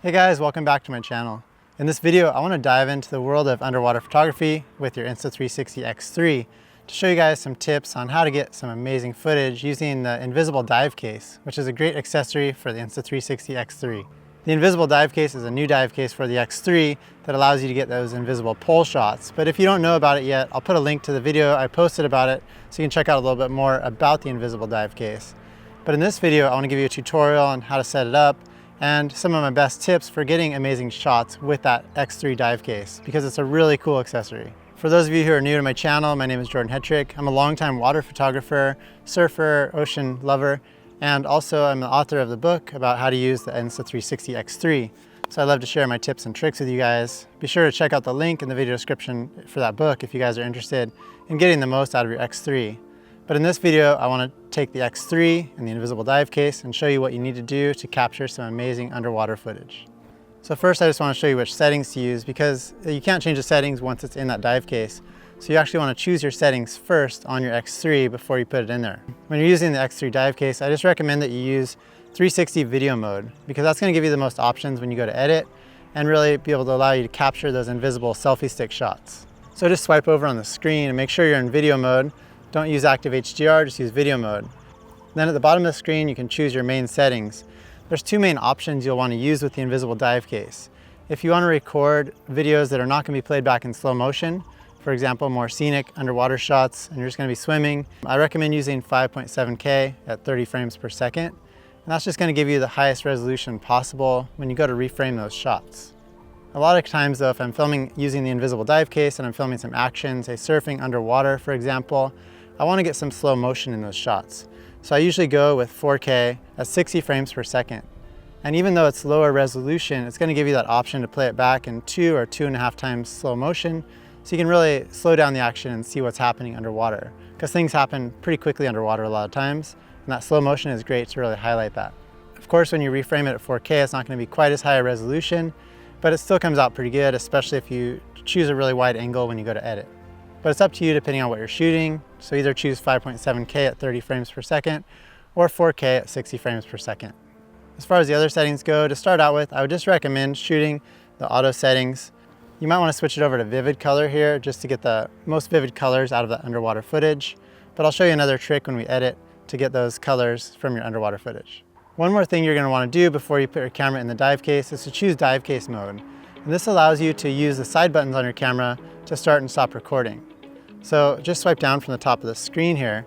Hey guys, welcome back to my channel. In this video, I want to dive into the world of underwater photography with your Insta360 X3 to show you guys some tips on how to get some amazing footage using the invisible dive case, which is a great accessory for the Insta360 X3. The invisible dive case is a new dive case for the X3 that allows you to get those invisible pole shots. But if you don't know about it yet, I'll put a link to the video I posted about it so you can check out a little bit more about the invisible dive case. But in this video, I want to give you a tutorial on how to set it up and some of my best tips for getting amazing shots with that X3 dive case, because it's a really cool accessory. For those of you who are new to my channel, my name is Jordan Hetrick. I'm a longtime water photographer, surfer, ocean lover, and also I'm the author of the book about how to use the Insta360 X3. So I'd love to share my tips and tricks with you guys. Be sure to check out the link in the video description for that book if you guys are interested in getting the most out of your X3. But in this video, I want to take the X3 and the invisible dive case and show you what you need to do to capture some amazing underwater footage. So first, I just want to show you which settings to use, because you can't change the settings once it's in that dive case. So you actually want to choose your settings first on your X3 before you put it in there. When you're using the X3 dive case, I just recommend that you use 360 video mode, because that's going to give you the most options when you go to edit and really be able to allow you to capture those invisible selfie stick shots. So just swipe over on the screen and make sure you're in video mode. Don't use active HDR, just use video mode. Then at the bottom of the screen, you can choose your main settings. There's two main options you'll want to use with the invisible dive case. If you want to record videos that are not going to be played back in slow motion, for example, more scenic underwater shots, and you're just going to be swimming, I recommend using 5.7K at 30 frames per second. And that's just going to give you the highest resolution possible when you go to reframe those shots. A lot of times though, if I'm filming using the invisible dive case and I'm filming some action, say surfing underwater, for example, I want to get some slow motion in those shots. So I usually go with 4K at 60 frames per second. And even though it's lower resolution, it's going to give you that option to play it back in 2 or 2.5 times slow motion, so you can really slow down the action and see what's happening underwater. Because things happen pretty quickly underwater a lot of times, and that slow motion is great to really highlight that. Of course, when you reframe it at 4K, it's not going to be quite as high a resolution, but it still comes out pretty good, especially if you choose a really wide angle when you go to edit. But it's up to you depending on what you're shooting. So either choose 5.7K at 30 frames per second or 4K at 60 frames per second. As far as the other settings go, to start out with, I would just recommend shooting the auto settings. You might want to switch it over to vivid color here just to get the most vivid colors out of the underwater footage. But I'll show you another trick when we edit to get those colors from your underwater footage. One more thing you're going to want to do before you put your camera in the dive case is to choose dive case mode. And this allows you to use the side buttons on your camera to start and stop recording. So just swipe down from the top of the screen here,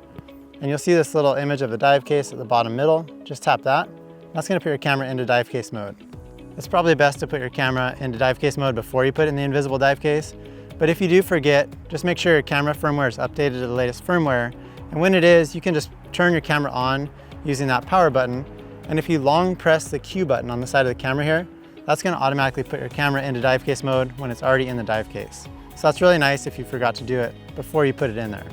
and you'll see this little image of the dive case at the bottom middle. Just tap that. That's going to put your camera into dive case mode. It's probably best to put your camera into dive case mode before you put it in the invisible dive case. But if you do forget, just make sure your camera firmware is updated to the latest firmware. And when it is, you can just turn your camera on using that power button. And if you long press the Q button on the side of the camera here, that's going to automatically put your camera into dive case mode when it's already in the dive case. So that's really nice if you forgot to do it before you put it in there.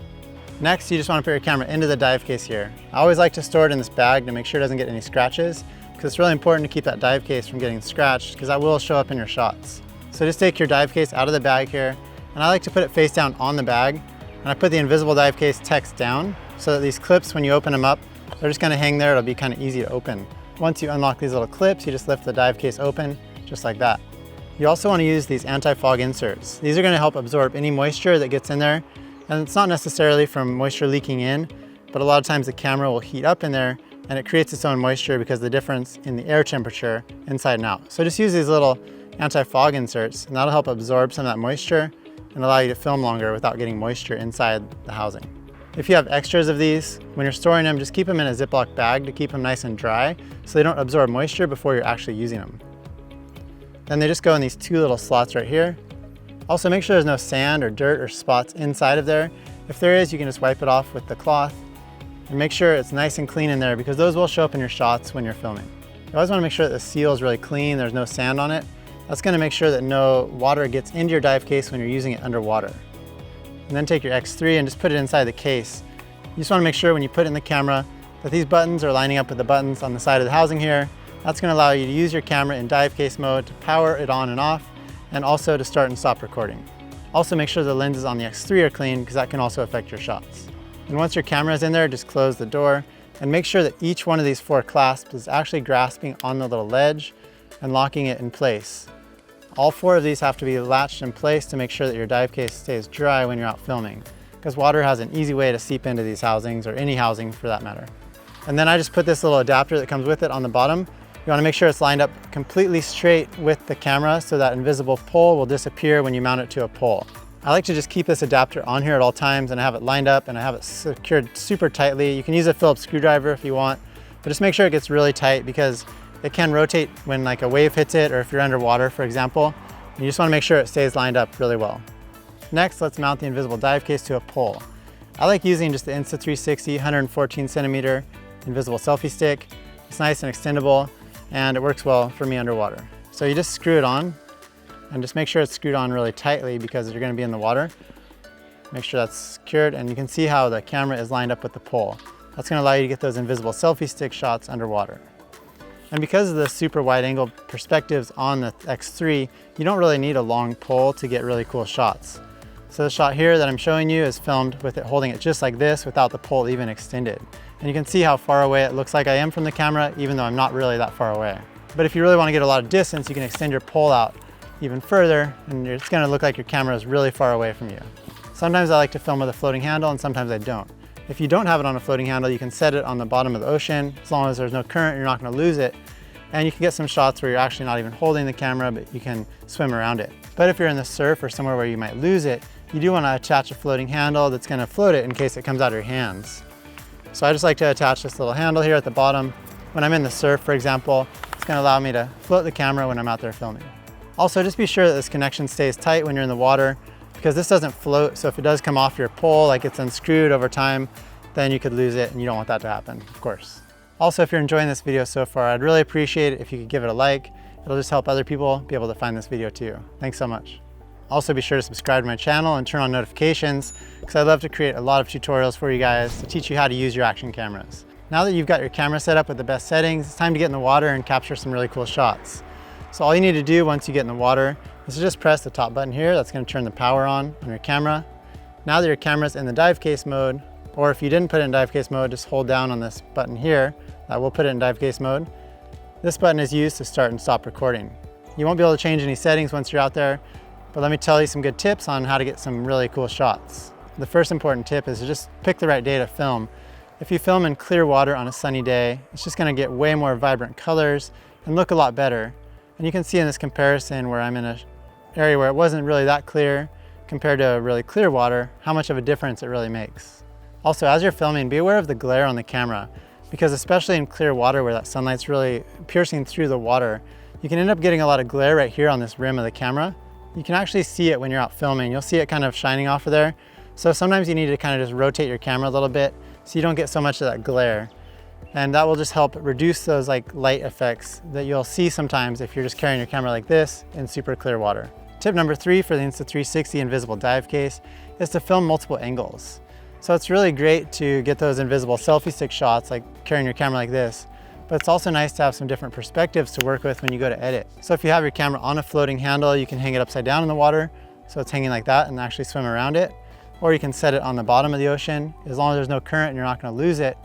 Next, you just want to put your camera into the dive case here. I always like to store it in this bag to make sure it doesn't get any scratches, because it's really important to keep that dive case from getting scratched, because that will show up in your shots. So just take your dive case out of the bag here, and I like to put it face down on the bag, and I put the invisible dive case text down so that these clips, when you open them up, they're just going to hang there. It'll be kind of easy to open. Once you unlock these little clips, you just lift the dive case open just like that. You also want to use these anti-fog inserts. These are going to help absorb any moisture that gets in there, and it's not necessarily from moisture leaking in, but a lot of times the camera will heat up in there and it creates its own moisture because of the difference in the air temperature inside and out. So just use these little anti-fog inserts, and that'll help absorb some of that moisture and allow you to film longer without getting moisture inside the housing. If you have extras of these, when you're storing them, just keep them in a Ziploc bag to keep them nice and dry so they don't absorb moisture before you're actually using them. Then they just go in these two little slots right here. Also make sure there's no sand or dirt or spots inside of there. If there is, you can just wipe it off with the cloth. And make sure it's nice and clean in there, because those will show up in your shots when you're filming. You always want to make sure that the seal is really clean, there's no sand on it. That's going to make sure that no water gets into your dive case when you're using it underwater. And then take your X3 and just put it inside the case. You just want to make sure when you put it in the camera that these buttons are lining up with the buttons on the side of the housing here. That's going to allow you to use your camera in dive case mode to power it on and off, and also to start and stop recording. Also make sure the lenses on the X3 are clean, because that can also affect your shots. And once your camera is in there, just close the door and make sure that each one of these 4 clasps is actually grasping on the little ledge and locking it in place. All 4 of these have to be latched in place to make sure that your dive case stays dry when you're out filming, because water has an easy way to seep into these housings, or any housing for that matter. And then I just put this little adapter that comes with it on the bottom. You want to make sure it's lined up completely straight with the camera so that invisible pole will disappear when you mount it to a pole. I like to just keep this adapter on here at all times, and I have it lined up and I have it secured super tightly. You can use a Phillips screwdriver if you want, but just make sure it gets really tight because it can rotate when like a wave hits it, or if you're underwater, for example. You just want to make sure it stays lined up really well. Next, let's mount the invisible dive case to a pole. I like using just the Insta360 114 centimeter invisible selfie stick. It's nice and extendable, and it works well for me underwater. So you just screw it on, and just make sure it's screwed on really tightly because you're going to be in the water. Make sure that's secured, and you can see how the camera is lined up with the pole. That's going to allow you to get those invisible selfie stick shots underwater. And because of the super wide angle perspectives on the X3, you don't really need a long pole to get really cool shots. So the shot here that I'm showing you is filmed with it holding it just like this without the pole even extended. And you can see how far away it looks like I am from the camera, even though I'm not really that far away. But if you really want to get a lot of distance, you can extend your pole out even further, and it's going to look like your camera is really far away from you. Sometimes I like to film with a floating handle, and sometimes I don't. If you don't have it on a floating handle, you can set it on the bottom of the ocean. As long as there's no current, you're not going to lose it. And you can get some shots where you're actually not even holding the camera, but you can swim around it. But if you're in the surf or somewhere where you might lose it, you do want to attach a floating handle that's going to float it in case it comes out of your hands. So I just like to attach this little handle here at the bottom. When I'm in the surf, for example, it's going to allow me to float the camera when I'm out there filming. Also, just be sure that this connection stays tight when you're in the water, because this doesn't float. So if it does come off your pole, like it's unscrewed over time, then you could lose it, and you don't want that to happen, of course. Also, if you're enjoying this video so far, I'd really appreciate it if you could give it a like. It'll just help other people be able to find this video too. Thanks so much. Also, be sure to subscribe to my channel and turn on notifications, because I'd love to create a lot of tutorials for you guys to teach you how to use your action cameras. Now that you've got your camera set up with the best settings, it's time to get in the water and capture some really cool shots. So all you need to do once you get in the water is to just press the top button here. That's going to turn the power on your camera. Now that your camera's in the dive case mode, or if you didn't put it in dive case mode, just hold down on this button here. That will put it in dive case mode. This button is used to start and stop recording. You won't be able to change any settings once you're out there, but let me tell you some good tips on how to get some really cool shots. The first important tip is to just pick the right day to film. If you film in clear water on a sunny day, it's just going to get way more vibrant colors and look a lot better. And you can see in this comparison where I'm in an area where it wasn't really that clear compared to really clear water, how much of a difference it really makes. Also, as you're filming, be aware of the glare on the camera, because especially in clear water where that sunlight's really piercing through the water, you can end up getting a lot of glare right here on this rim of the camera. You can actually see it when you're out filming. You'll see it kind of shining off of there. So sometimes you need to kind of just rotate your camera a little bit so you don't get so much of that glare. And that will just help reduce those like light effects that you'll see sometimes if you're just carrying your camera like this in super clear water. Tip number 3 for the Insta360 invisible dive case is to film multiple angles. So it's really great to get those invisible selfie stick shots, like carrying your camera like this, but it's also nice to have some different perspectives to work with when you go to edit. So if you have your camera on a floating handle, you can hang it upside down in the water, so it's hanging like that, and actually swim around it. Or you can set it on the bottom of the ocean. As long as there's no current and you're not going to lose it,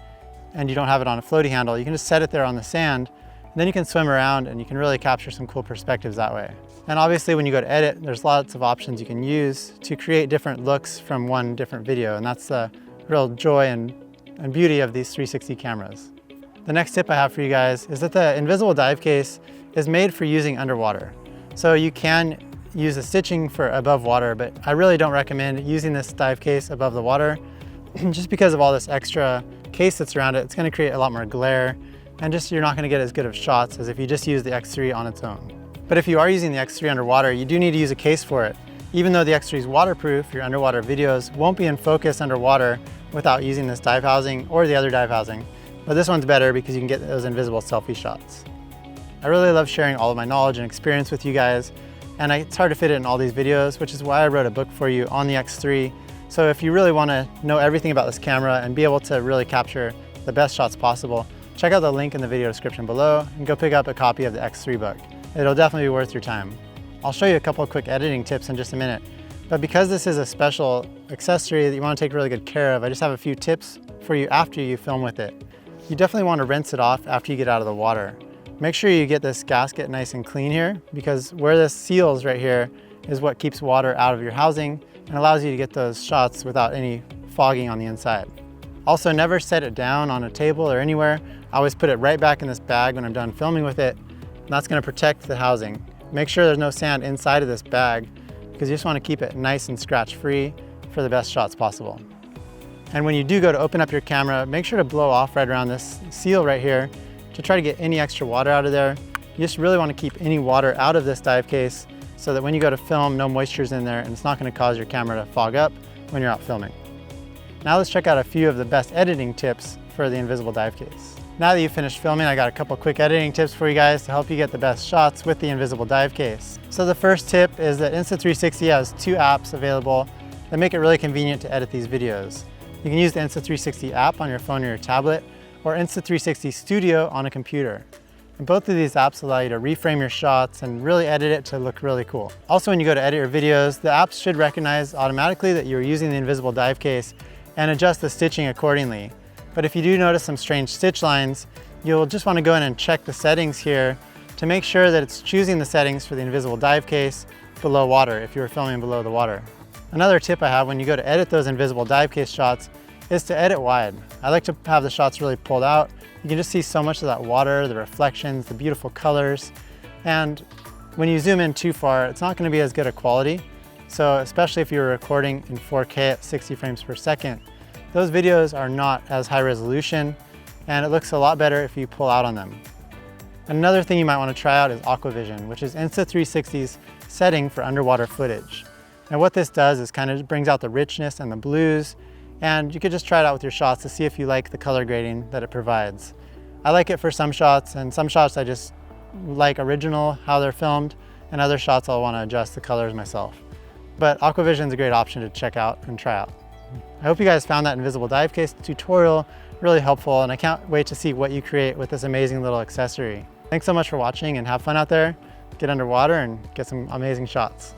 and you don't have it on a floaty handle, you can just set it there on the sand, and then you can swim around and you can really capture some cool perspectives that way. And obviously when you go to edit, there's lots of options you can use to create different looks from one different video, and that's the real joy and beauty of these 360 cameras. The next tip I have for you guys is that the invisible dive case is made for using underwater. So you can use the stitching for above water, but I really don't recommend using this dive case above the water just because of all this extra case that's around it. It's going to create a lot more glare, and just you're not going to get as good of shots as if you just use the X3 on its own. But if you are using the X3 underwater, you do need to use a case for it. Even though the X3 is waterproof, your underwater videos won't be in focus underwater without using this dive housing or the other dive housing. But this one's better because you can get those invisible selfie shots. I really love sharing all of my knowledge and experience with you guys, and it's hard to fit it in all these videos, which is why I wrote a book for you on the X3. So if you really want to know everything about this camera and be able to really capture the best shots possible, check out the link in the video description below and go pick up a copy of the X3 book. It'll definitely be worth your time. I'll show you a couple of quick editing tips in just a minute, but because this is a special accessory that you want to take really good care of, I just have a few tips for you after you film with it. You definitely want to rinse it off after you get out of the water. Make sure you get this gasket nice and clean here, because where this seals right here is what keeps water out of your housing and allows you to get those shots without any fogging on the inside. Also, never set it down on a table or anywhere. I always put it right back in this bag when I'm done filming with it. And that's gonna protect the housing. Make sure there's no sand inside of this bag, because you just wanna keep it nice and scratch-free for the best shots possible. And when you do go to open up your camera, make sure to blow off right around this seal right here to try to get any extra water out of there. You just really wanna keep any water out of this dive case so that when you go to film, no moisture's in there and it's not gonna cause your camera to fog up when you're out filming. Now let's check out a few of the best editing tips for the invisible dive case. Now that you've finished filming, I got a couple quick editing tips for you guys to help you get the best shots with the invisible dive case. So the first tip is that Insta360 has 2 apps available that make it really convenient to edit these videos. You can use the Insta360 app on your phone or your tablet, or Insta360 Studio on a computer. And both of these apps allow you to reframe your shots and really edit it to look really cool. Also, when you go to edit your videos, the apps should recognize automatically that you're using the invisible dive case and adjust the stitching accordingly. But if you do notice some strange stitch lines, you'll just want to go in and check the settings here to make sure that it's choosing the settings for the invisible dive case below water if you were filming below the water. Another tip I have when you go to edit those invisible dive case shots is to edit wide. I like to have the shots really pulled out. You can just see so much of that water, the reflections, the beautiful colors. And when you zoom in too far, it's not going to be as good a quality. So especially if you're recording in 4K at 60 frames per second, those videos are not as high resolution and it looks a lot better if you pull out on them. Another thing you might want to try out is Aquavision, which is Insta360's setting for underwater footage. And what this does is kind of brings out the richness and the blues, and you could just try it out with your shots to see if you like the color grading that it provides. I like it for some shots, and some shots I just like original, how they're filmed, and other shots I'll want to adjust the colors myself. But Aquavision is a great option to check out and try out. I hope you guys found that invisible dive case tutorial really helpful, and I can't wait to see what you create with this amazing little accessory. Thanks so much for watching, and have fun out there. Get underwater and get some amazing shots.